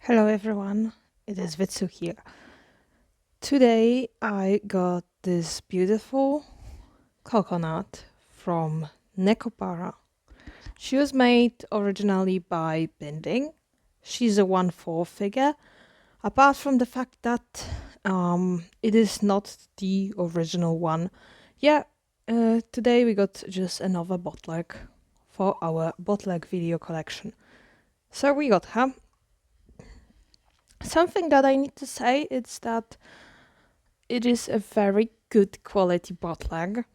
Hello everyone, it is Vitsu here. Today I got this beautiful coconut from Nekopara. She was made originally by binding. She's a 1/4 figure, apart from the fact that it is not the original one. Today we got just another bootleg for our bootleg video collection. So we got her. Something that I need to say is that it is a very good quality bootleg,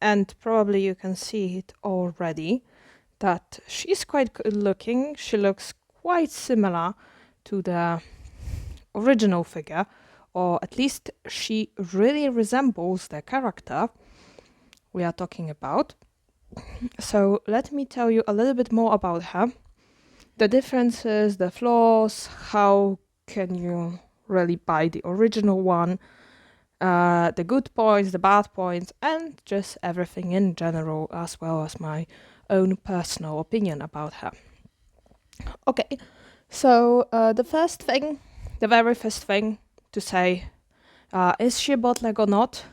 and probably you can see it already that she's quite good looking. She looks quite similar to the original figure, or at least she really resembles the character we are talking about. So let me tell you a little bit more about her. The differences, the flaws, how can you really buy the original one, the good points, the bad points, and just everything in general, as well as my own personal opinion about her. Okay, so the very first thing to say, is she a bootleg or not,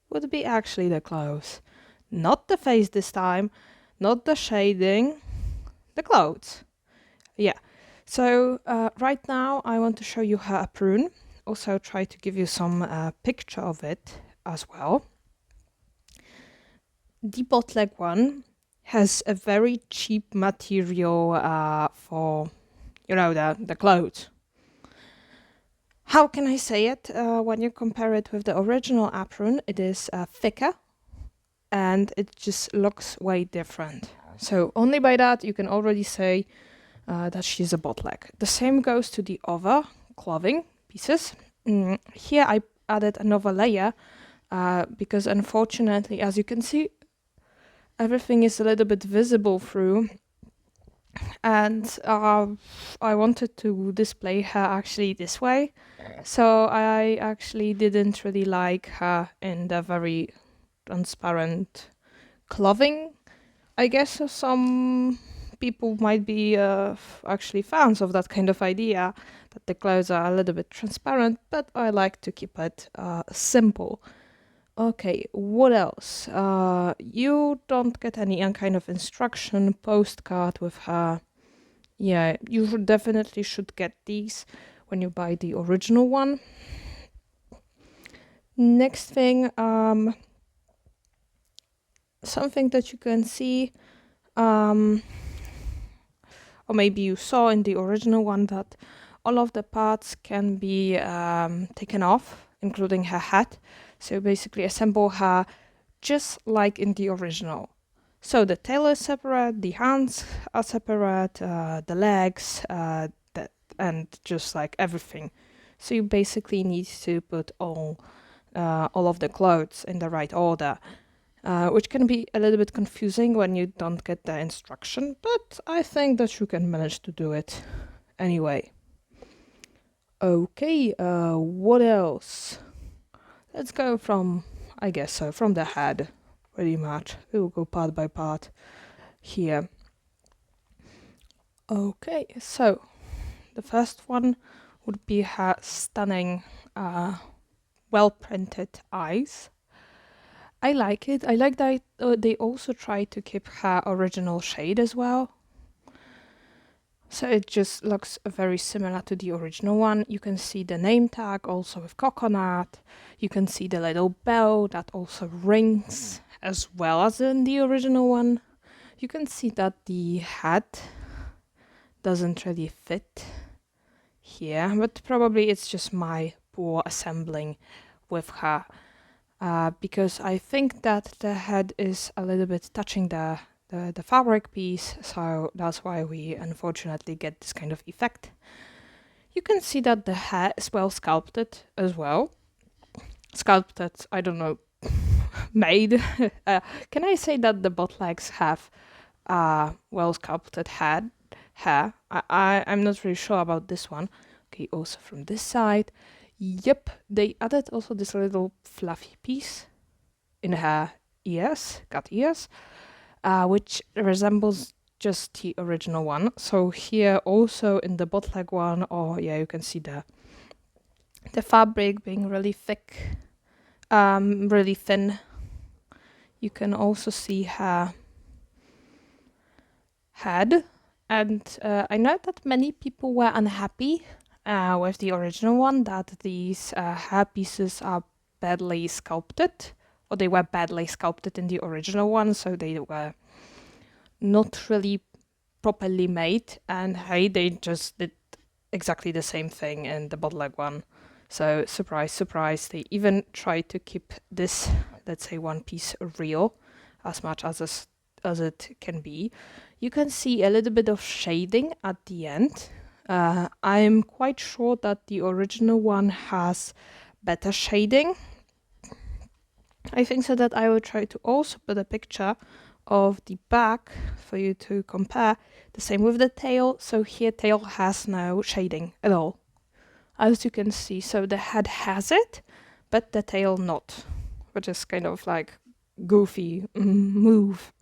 would be actually the clothes. Not the face this time, not the shading, the clothes. Yeah. So right now I want to show you her apron. Also try to give you some picture of it as well. The bootleg one has a very cheap material for, the clothes. How can I say it? When you compare it with the original apron, it is thicker and it just looks way different. So only by that you can already say that she's a bootleg. The same goes to the other clothing pieces. Here I added another layer because unfortunately, as you can see, everything is a little bit visible through, and I wanted to display her actually this way, so I actually didn't really like her in the very transparent clothing. I guess some people might be actually fans of that kind of idea, that the clothes are a little bit transparent, but I like to keep it simple. Okay, what else? You don't get any kind of instruction postcard with her. Yeah, you definitely should get these when you buy the original one. Next thing, something that you can see, or maybe you saw in the original one, that all of the parts can be taken off, including her hat. So basically assemble her just like in the original. So the tail is separate, the hands are separate, the legs, and just like everything. So you basically need to put all of the clothes in the right order, which can be a little bit confusing when you don't get the instruction, but I think that you can manage to do it anyway. Okay, what else? Let's go from the head, pretty much. We will go part by part here. Okay, so the first one would be her stunning, well-printed eyes. I like it. I like that they also try to keep her original shade as well. So it just looks very similar to the original one. You can see the name tag also with coconut. You can see the little bell that also rings as well as in the original one. You can see that the hat doesn't really fit here, but probably it's just my poor assembling with her, because I think that the head is a little bit touching the fabric piece, so that's why we unfortunately get this kind of effect. You can see that the hair is well sculpted as well. Sculpted, I don't know, made. Can I say that the bootlegs have well sculpted hair? I'm not really sure about this one. Okay, also from this side. Yep, they added also this little fluffy piece in her ears, cat ears, which resembles just the original one. So here also in the bootleg one, you can see the fabric being really thick, really thin. You can also see her head, and I know that many people were unhappy with the original one, that these hair pieces are badly sculpted, or they were badly sculpted in the original one, so they were not really properly made, and hey, they just did exactly the same thing in the bootleg one. So surprise, surprise, they even tried to keep this, let's say, one piece real as much as it can be. You can see a little bit of shading at the end. I'm quite sure that the original one has better shading. I think so that I will try to also put a picture of the back for you to compare. The same with the tail. So here tail has no shading at all, as you can see. So the head has it, but the tail not, which is kind of like goofy move.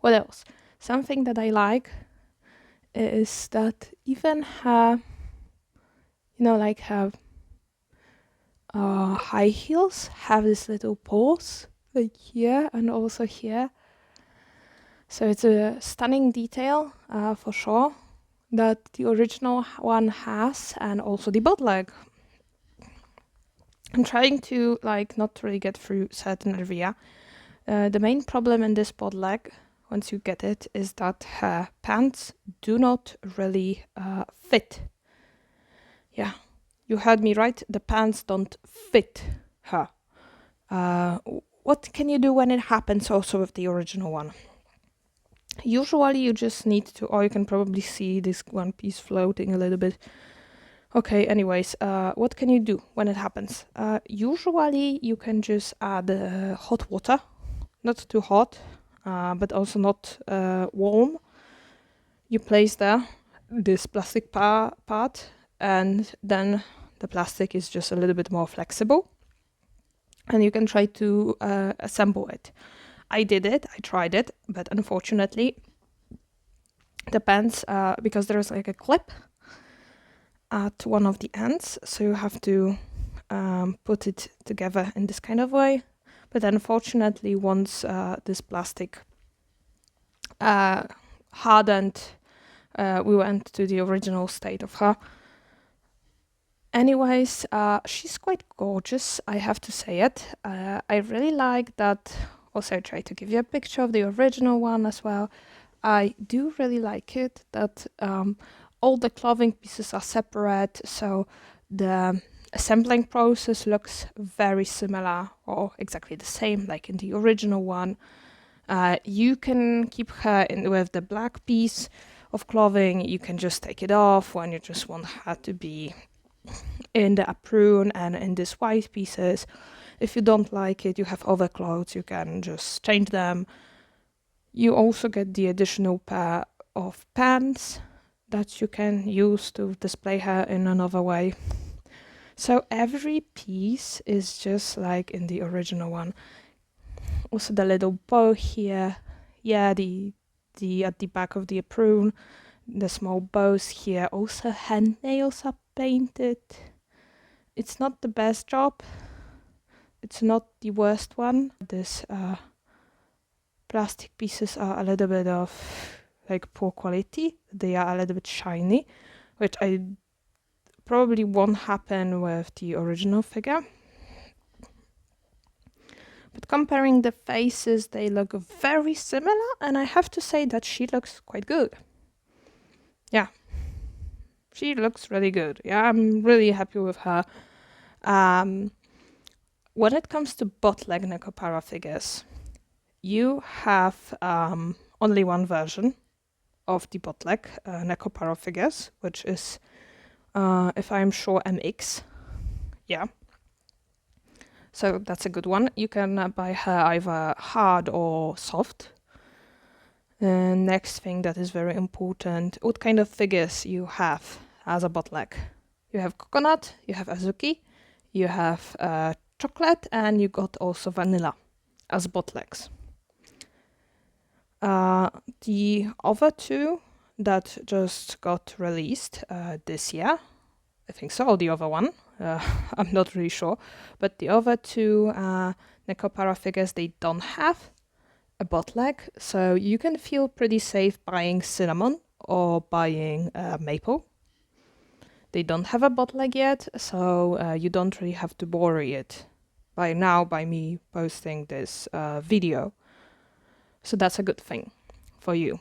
What else? Something that I like is that even her, like her high heels have this little paws, like here and also here. So it's a stunning detail for sure that the original one has, and also the bootleg. I'm trying to not really get through certain area. The main problem in this bootleg, once you get it, is that her pants do not really fit. Yeah, you heard me right. The pants don't fit her. What can you do when it happens also with the original one? Usually you just need to, or you can probably see this one piece floating a little bit. Okay, anyways, what can you do when it happens? Usually you can just add hot water, not too hot, but also not warm. You place there this plastic part, and then the plastic is just a little bit more flexible, and you can try to assemble it. I did it, I tried it, but unfortunately the pants, because there's like a clip at one of the ends, so you have to put it together in this kind of way. But unfortunately, once this plastic hardened, we went to the original state of her. Anyways, she's quite gorgeous, I have to say it. I really like that. Also, I tried to give you a picture of the original one as well. I do really like it that all the clothing pieces are separate, so the assembling process looks very similar or exactly the same like in the original one. You can keep her in with the black piece of clothing. You can just take it off when you just want her to be in the apron and in these white pieces. If you don't like it, you have other clothes, you can just change them. You also get the additional pair of pants that you can use to display her in another way. So every piece is just like in the original one. Also the little bow here, the at the back of the apron, the small bows here. Also hand nails are painted. It's not the best job. It's not the worst one. This plastic pieces are a little bit of poor quality. They are a little bit shiny, which I probably won't happen with the original figure. But comparing the faces, they look very similar, and I have to say that she looks quite good. Yeah, she looks really good. Yeah, I'm really happy with her. When it comes to bootleg Nekopara figures, you have only one version of the bootleg Nekopara figures, which is, if I'm sure, MX. Yeah. So that's a good one. You can buy her either hard or soft. Next thing that is very important, what kind of figures you have as a bootleg. You have coconut, you have azuki, you have chocolate, and you got also vanilla as bootlegs. The other two that just got released this year, I think so, the other one, I'm not really sure, but the other two Nekopara figures, they don't have a bootleg, so you can feel pretty safe buying cinnamon or buying maple. They don't have a bootleg yet, so you don't really have to worry it by now by me posting this video. So that's a good thing for you.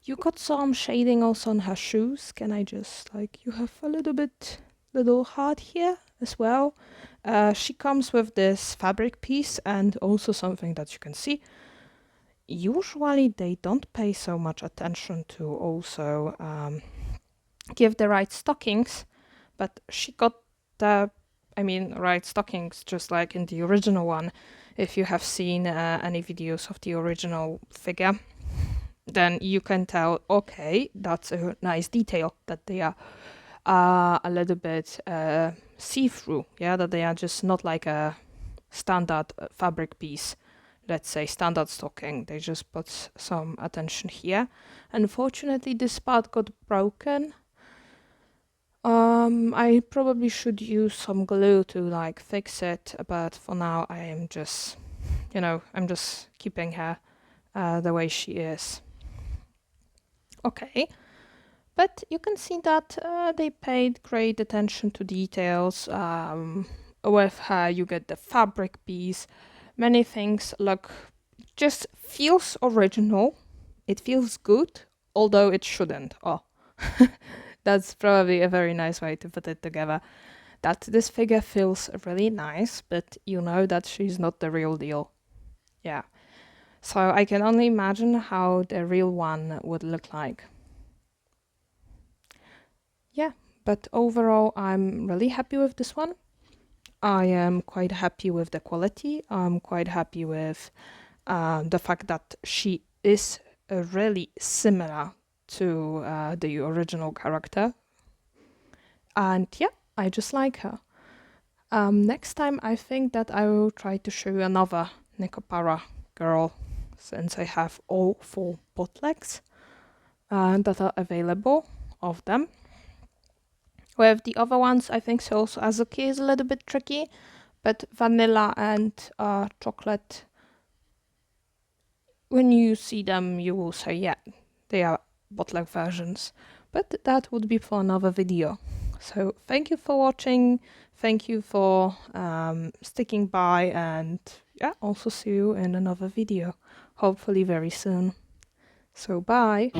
You got some shading also on her shoes. Can I just, like, you have a little heart here as well. She comes with this fabric piece and also something that you can see. Usually they don't pay so much attention to also give the right stockings, but she got the, right stockings just like in the original one. If you have seen any videos of the original figure, then you can tell, okay, that's a nice detail, that they are a little bit see-through, yeah, that they are just not like a standard fabric piece, let's say standard stocking. They just put some attention here. Unfortunately, this part got broken. I probably should use some glue to like fix it, but for now I am just, I'm just keeping her the way she is. Okay, but you can see that they paid great attention to details. With her, you get the fabric piece. Many things look, just feels original. It feels good, although it shouldn't. Oh, that's probably a very nice way to put it together. That this figure feels really nice, but you know that she's not the real deal. Yeah. So I can only imagine how the real one would look like. Yeah, but overall, I'm really happy with this one. I am quite happy with the quality. I'm quite happy with the fact that she is really similar to the original character. And yeah, I just like her. Next time, I think that I will try to show you another Nekopara girl, since I have all 4 bootlegs that are available of them. With the other ones, I think so also Azuki is a little bit tricky, but vanilla and chocolate, when you see them, you will say, yeah, they are bootleg versions. But that would be for another video. So thank you for watching. Thank you for sticking by, and yeah, also see you in another video, hopefully very soon. So bye.